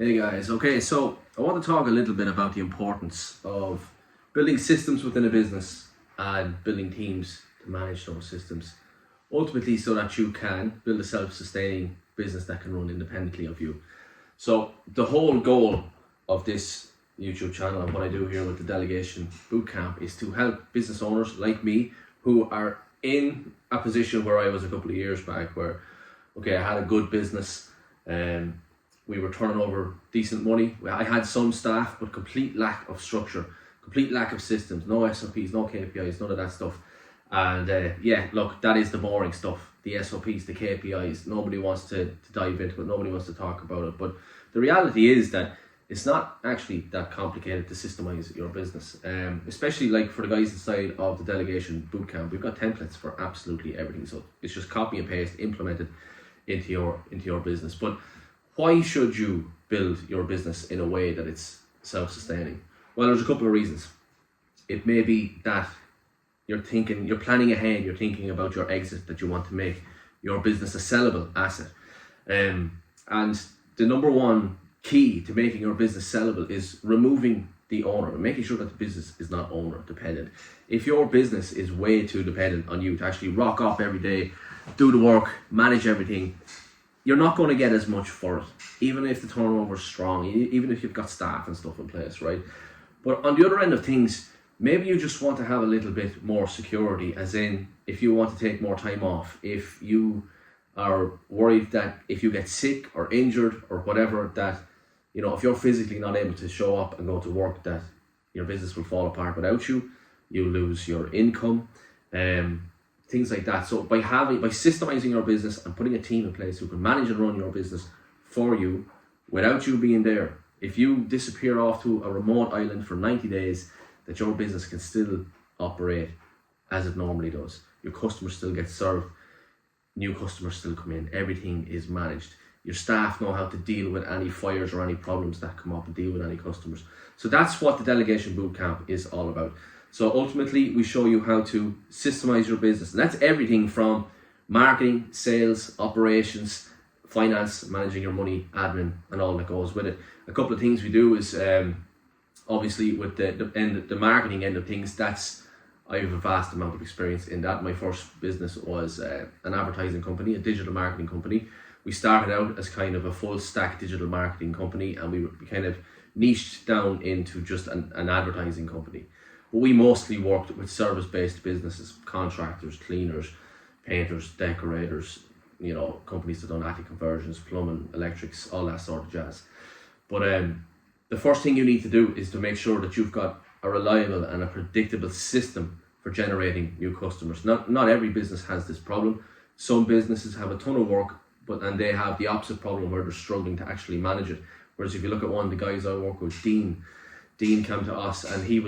Hey guys, okay, so I want to talk a little bit about the importance of building systems within a business and building teams to manage those systems. Ultimately, so that you can build a self sustaining business that can run independently of you. So, the whole goal of this YouTube channel and what I do here with the Delegation Bootcamp is to help business owners like me who are in a position where I was a couple of years back, where, okay, I had a good business. We were turning over decent money. I had some staff, but complete lack of structure, complete lack of systems, no SOPs, no KPIs, none of that stuff. And look, that is the boring stuff, the SOPs, the KPIs. Nobody wants to dive into it, nobody wants to talk about it. But the reality is that it's not actually that complicated to systemize your business. Especially like for the guys inside of the Delegation Bootcamp, we've got templates for absolutely everything. So it's just copy and paste, implement it into your business. But why should you build your business in a way that it's self-sustaining? Well, there's a couple of reasons. It may be that you're planning ahead, you're thinking about your exit, that you want to make your business a sellable asset. And the number one key to making your business sellable is removing the owner and making sure that the business is not owner dependent. If your business is way too dependent on you to actually rock up every day, do the work, manage everything, you're not going to get as much for it, even if the turnover is strong, even if you've got staff and stuff in place, right? But on the other end of things, maybe you just want to have a little bit more security, as in if you want to take more time off, if you are worried that if you get sick or injured or whatever, that, you know, if you're physically not able to show up and go to work, that your business will fall apart without you, you lose your income, things like that. So by systemizing your business and putting a team in place who can manage and run your business for you without you being there, if you disappear off to a remote island for 90 days, that your business can still operate as it normally does. Your customers still get served, new customers still come in, everything is managed. Your staff know how to deal with any fires or any problems that come up and deal with any customers. So that's what the Delegation Bootcamp is all about. So ultimately, we show you how to systemize your business. And that's everything from marketing, sales, operations, finance, managing your money, admin, and all that goes with it. A couple of things we do is, obviously, with the marketing end of things, I have a vast amount of experience in that. My first business was an advertising company, a digital marketing company. We started out as kind of a full stack digital marketing company, and we kind of niched down into just an advertising company. But we mostly worked with service-based businesses, contractors, cleaners, painters, decorators, you know, companies that done attic conversions, plumbing, electrics, all that sort of jazz. But the first thing you need to do is to make sure that you've got a reliable and a predictable system for generating new customers. Not every business has this problem. Some businesses have a ton of work, and they have the opposite problem where they're struggling to actually manage it. Whereas if you look at one of the guys I work with, Dean came to us and he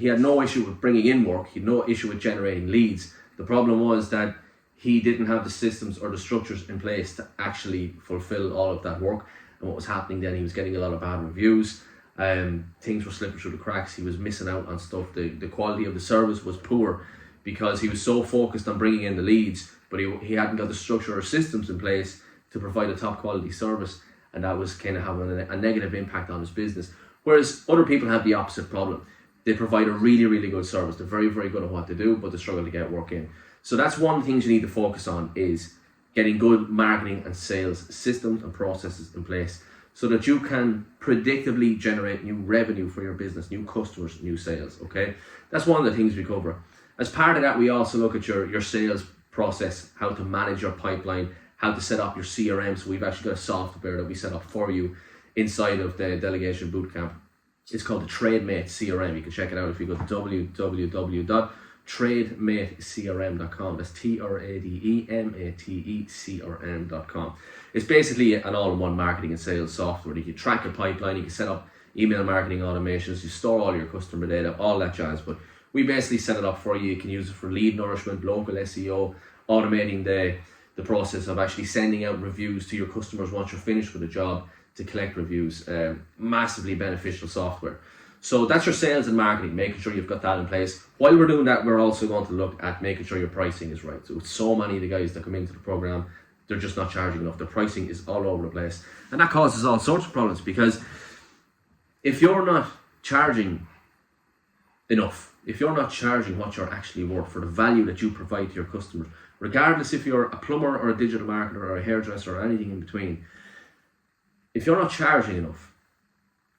had no issue with bringing in work. He had no issue with generating leads. The problem was that he didn't have the systems or the structures in place to actually fulfill all of that work. And what was happening then, he was getting a lot of bad reviews. Things were slipping through the cracks. He was missing out on stuff. The quality of the service was poor because he was so focused on bringing in the leads, but he hadn't got the structure or systems in place to provide a top quality service. And that was kind of having a negative impact on his business. Whereas other people have the opposite problem. They provide a really, really good service. They're very, very good at what they do, but they struggle to get work in. So that's one of the things you need to focus on, is getting good marketing and sales systems and processes in place so that you can predictably generate new revenue for your business, new customers, new sales, okay? That's one of the things we cover. As part of that, we also look at your sales process, how to manage your pipeline, how to set up your CRM. So we've actually got a software that we set up for you inside of the Delegation Bootcamp. It's called the TradeMate CRM. You can check it out if you go to www.tradematecrm.com. That's TradeMatecrm.com. It's basically an all-in-one marketing and sales software. You can track your pipeline, you can set up email marketing automations, you store all your customer data, all that jazz. But we basically set it up for you. You can use it for lead nourishment, local SEO, automating the process of actually sending out reviews to your customers once you're finished with a job, to collect reviews. Massively beneficial software. So that's your sales and marketing, making sure you've got that in place. While we're doing that, we're also going to look at making sure your pricing is right. So with so many of the guys that come into the program they're just not charging enough. The pricing is all over the place. And that causes all sorts of problems, because if you're not charging enough, if you're not charging what you're actually worth for the value that you provide to your customers, regardless if you're a plumber or a digital marketer or a hairdresser or anything in between, if you're not charging enough,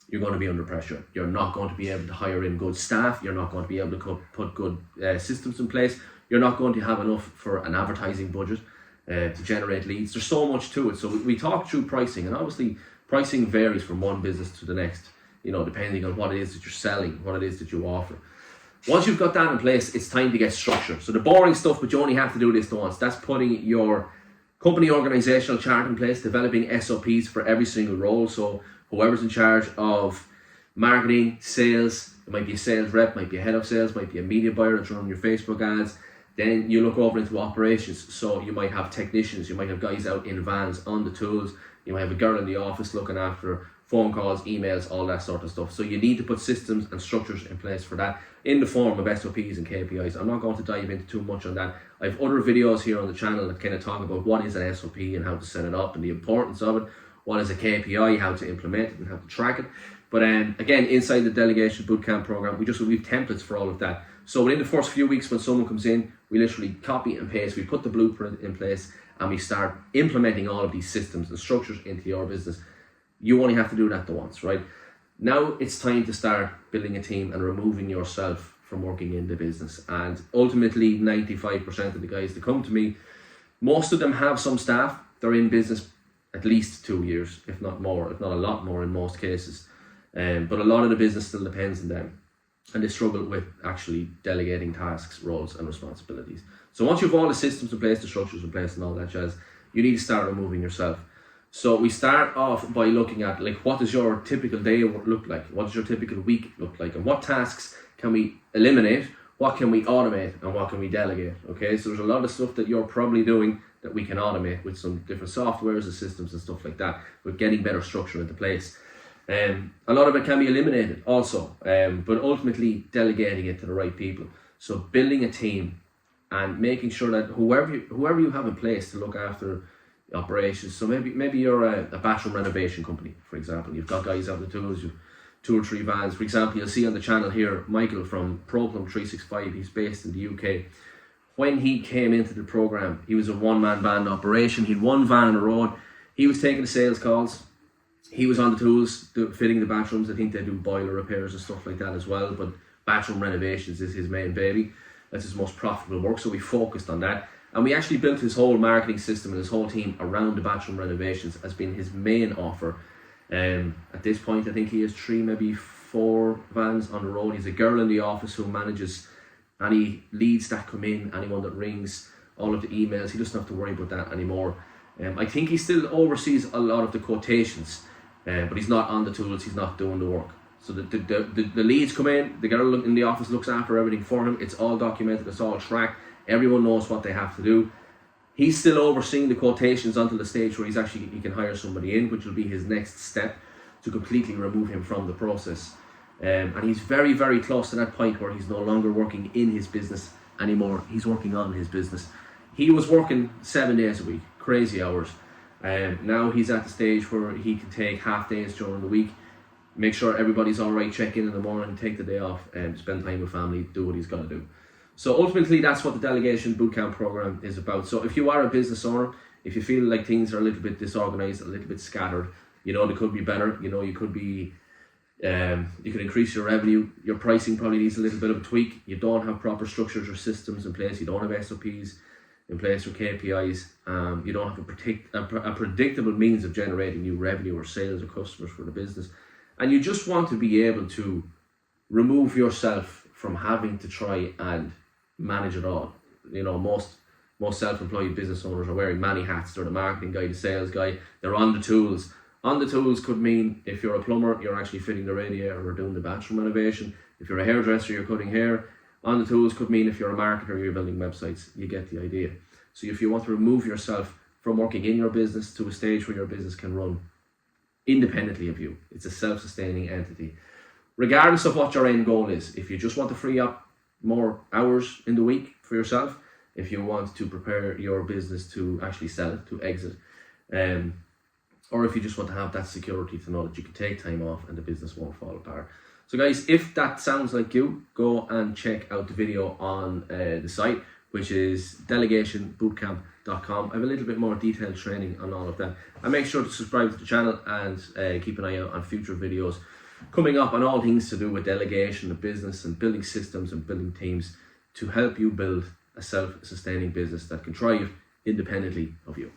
you're going to be under pressure. You're not going to be able to hire in good staff. You're not going to be able to put good systems in place. You're not going to have enough for an advertising budget to generate leads. There's so much to it. So we talk through pricing, and obviously pricing varies from one business to the next, depending on what it is that you're selling, what it is that you offer. Once you've got that in place, it's time to get structure. So the boring stuff, but you only have to do this once. That's putting your company organizational chart in place, developing SOPs for every single role. So whoever's in charge of marketing, sales, it might be a sales rep, might be a head of sales, might be a media buyer that's running your Facebook ads. Then you look over into operations. So you might have technicians, you might have guys out in vans on the tools, you might have a girl in the office looking after phone calls, emails, all that sort of stuff. So you need to put systems and structures in place for that in the form of SOPs and KPIs. I'm not going to dive into too much on that. I have other videos here on the channel that kind of talk about what is an SOP and how to set it up and the importance of it. What is a KPI, how to implement it and how to track it. But again, inside the Delegation Bootcamp program, we've templates for all of that. So within the first few weeks when someone comes in, we literally copy and paste, we put the blueprint in place, and we start implementing all of these systems and structures into your business. You only have to do that once, right? Now it's time to start building a team and removing yourself from working in the business. And ultimately, 95% of the guys that come to me, most of them have some staff. They're in business at least 2 years, if not more, if not a lot more in most cases. But a lot of the business still depends on them. And they struggle with actually delegating tasks, roles and responsibilities. So once you have all the systems in place, the structures in place and all that jazz, you need to start removing yourself. So we start off by looking at, what does your typical day look like? What does your typical week look like? And what tasks can we eliminate? What can we automate? And what can we delegate? Okay, so there's a lot of stuff that you're probably doing that we can automate with some different softwares and systems and stuff like that. We're getting better structure into place. A lot of it can be eliminated also, but ultimately delegating it to the right people. So building a team and making sure that whoever you have in place to look after operations. So maybe you're a bathroom renovation company, for example. You've got guys out on the tools, you've 2 or 3 vans. For example, you'll see on the channel here, Michael from ProPlum 365, he's based in the UK. When he came into the program, he was a one-man band operation. He had 1 van on the road. He was taking the sales calls. He was on the tools, fitting the bathrooms. I think they do boiler repairs and stuff like that as well, but bathroom renovations is his main baby. That's his most profitable work, so we focused on that. And we actually built his whole marketing system and his whole team around the bathroom renovations as being his main offer. At this point, I think he has 3, maybe 4 vans on the road. He's a girl in the office who manages any leads that come in, anyone that rings, all of the emails. He doesn't have to worry about that anymore. I think he still oversees a lot of the quotations, but he's not on the tools, he's not doing the work. So the leads come in, the girl in the office looks after everything for him. It's all documented, it's all tracked. Everyone knows what they have to do. He's still overseeing the quotations until the stage where he can hire somebody in, which will be his next step to completely remove him from the process. And he's very, very close to that point where he's no longer working in his business anymore. He's working on his business. He was working 7 days a week, crazy hours. Now he's at the stage where he can take half days during the week, make sure everybody's all right, check in the morning, take the day off, and spend time with family, do what he's got to do. So ultimately, that's what the Delegation Bootcamp program is about. So if you are a business owner, if you feel like things are a little bit disorganized, a little bit scattered, they could be better. You could be, you could increase your revenue. Your pricing probably needs a little bit of a tweak. You don't have proper structures or systems in place. You don't have SOPs in place or KPIs. You don't have a predictable means of generating new revenue or sales or customers for the business. And you just want to be able to remove yourself from having to try and manage it all. Most self-employed business owners are wearing many hats. They're the marketing guy, the sales guy. They're on the tools. On the tools could mean if you're a plumber, you're actually fitting the radiator or doing the bathroom renovation. If you're a hairdresser, you're cutting hair. On the tools could mean if you're a marketer, you're building websites. You get the idea. So if you want to remove yourself from working in your business to a stage where your business can run independently of you, it's a self-sustaining entity. Regardless of what your end goal is, if you just want to free up more hours in the week for yourself, if you want to prepare your business to actually sell it, to exit, or if you just want to have that security to know that you can take time off and the business won't fall apart. So guys, if that sounds like you, go and check out the video on the site, which is delegationbootcamp.com. I have a little bit more detailed training on all of that. And make sure to subscribe to the channel and keep an eye out on future videos coming up on all things to do with delegation of business and building systems and building teams to help you build a self-sustaining business that can thrive independently of you.